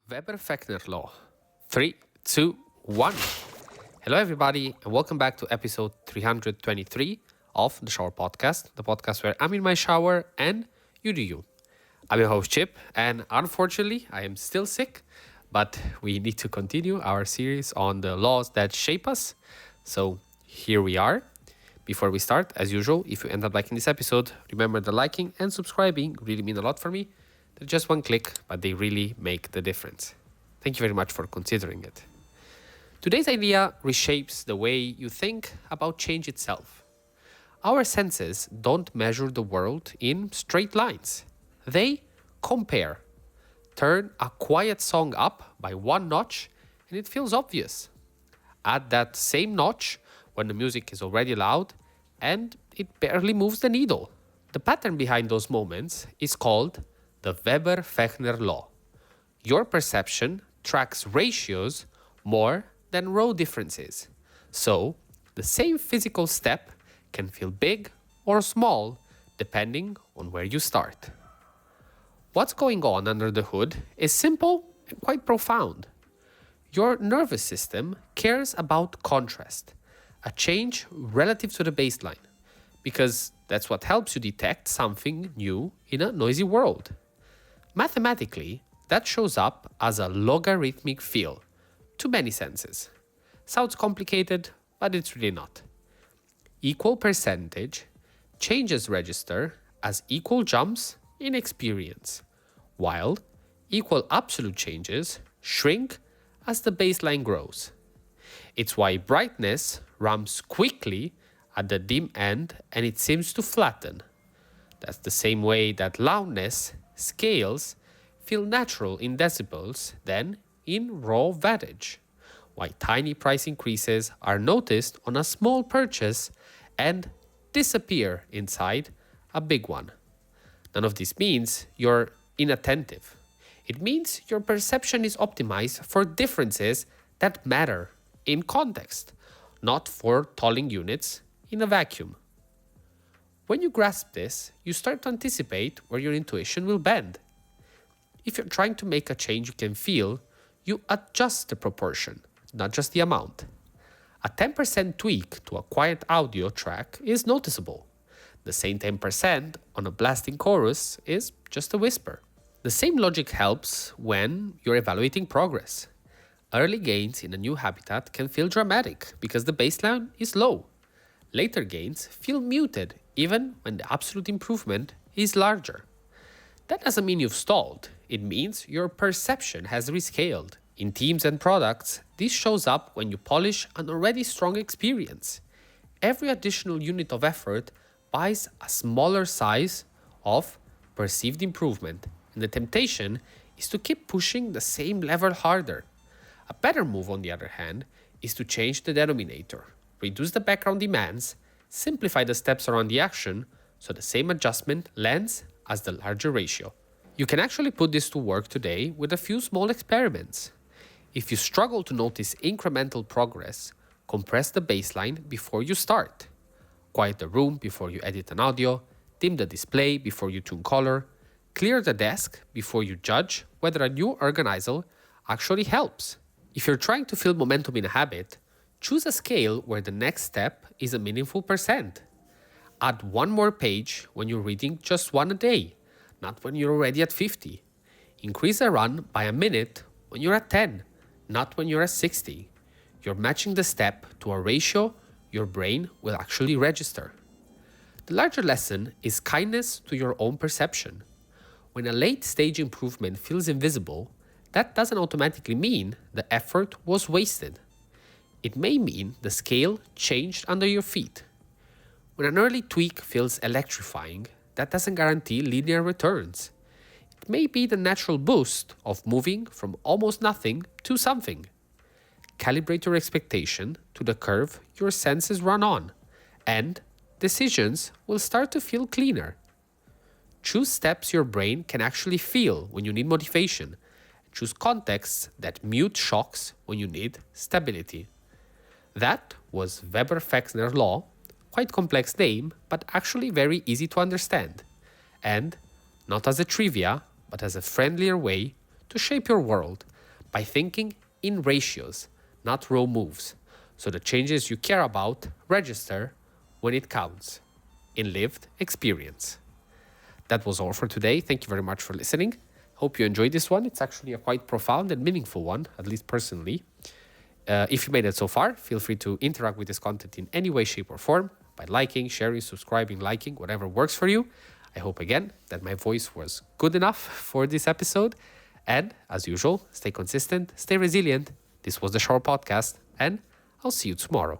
Fechner Law. 3, 2, 1. Hello, everybody, and welcome back to episode 323 of the Shower Podcast, the podcast where I'm in my shower and you do you. I'm your host, Chip, and unfortunately, I am still sick, but we need to continue our series on the laws that shape us. So here we are. Before we start, as usual, if you end up liking this episode, remember the liking and subscribing really mean a lot for me. They're just one click, but they really make the difference. Thank you very much for considering it. Today's idea reshapes the way you think about change itself. Our senses don't measure the world in straight lines. They compare. Turn a quiet song up by one notch and it feels obvious. Add that same notch when the music is already loud and it barely moves the needle. The pattern behind those moments is called the Fechner Law. Your perception tracks ratios more than row differences. So, the same physical step can feel big or small depending on where you start. What's going on under the hood is simple and quite profound. Your nervous system cares about contrast, a change relative to the baseline, because that's what helps you detect something new in a noisy world. Mathematically, that shows up as a logarithmic feel to many senses. Sounds complicated, but it's really not. Equal percentage changes register as equal jumps in experience, while equal absolute changes shrink as the baseline grows. It's why brightness ramps quickly at the dim end and it seems to flatten. That's the same way that loudness scales feel natural in decibels than in raw wattage, why tiny price increases are noticed on a small purchase and disappear inside a big one. None of this means you're inattentive. It means your perception is optimized for differences that matter in context, not for tolling units in a vacuum. When you grasp this, you start to anticipate where your intuition will bend. If you're trying to make a change you can feel, you adjust the proportion, not just the amount. A 10% tweak to a quiet audio track is noticeable. The same 10% on a blasting chorus is just a whisper. The same logic helps when you're evaluating progress. Early gains in a new habitat can feel dramatic because the baseline is low. Later gains feel muted even when the absolute improvement is larger. That doesn't mean you've stalled. It means your perception has rescaled. In teams and products, this shows up when you polish an already strong experience. Every additional unit of effort buys a smaller size of perceived improvement, and the temptation is to keep pushing the same level harder. A better move, on the other hand, is to change the denominator, reduce the background demands, simplify the steps around the action so the same adjustment lands as the larger ratio. You can actually put this to work today with a few small experiments. If you struggle to notice incremental progress, compress the baseline before you start. Quiet the room before you edit an audio, dim the display before you tune color, clear the desk before you judge whether a new organizer actually helps. If you're trying to feel momentum in a habit, choose a scale where the next step is a meaningful percent. Add one more page when you're reading just one a day, not when you're already at 50. Increase a run by a minute when you're at 10, not when you're at 60. You're matching the step to a ratio your brain will actually register. The larger lesson is kindness to your own perception. When a late-stage improvement feels invisible, that doesn't automatically mean the effort was wasted. It may mean the scale changed under your feet. When an early tweak feels electrifying, that doesn't guarantee linear returns. It may be the natural boost of moving from almost nothing to something. Calibrate your expectation to the curve your senses run on, and decisions will start to feel cleaner. Choose steps your brain can actually feel when you need motivation. Choose contexts that mute shocks when you need stability. That was Fechner Law, quite complex name, but actually very easy to understand. And not as a trivia, but as a friendlier way to shape your world by thinking in ratios, not row moves, so the changes you care about register when it counts in lived experience. That was all for today. Thank you very much for listening. Hope you enjoyed this one. It's actually a quite profound and meaningful one, at least personally. If you made it so far, feel free to interact with this content in any way, shape, or form by liking, sharing, subscribing, liking, whatever works for you. I hope again that my voice was good enough for this episode. And as usual, stay consistent, stay resilient. This was the Shower Podcast, and I'll see you tomorrow.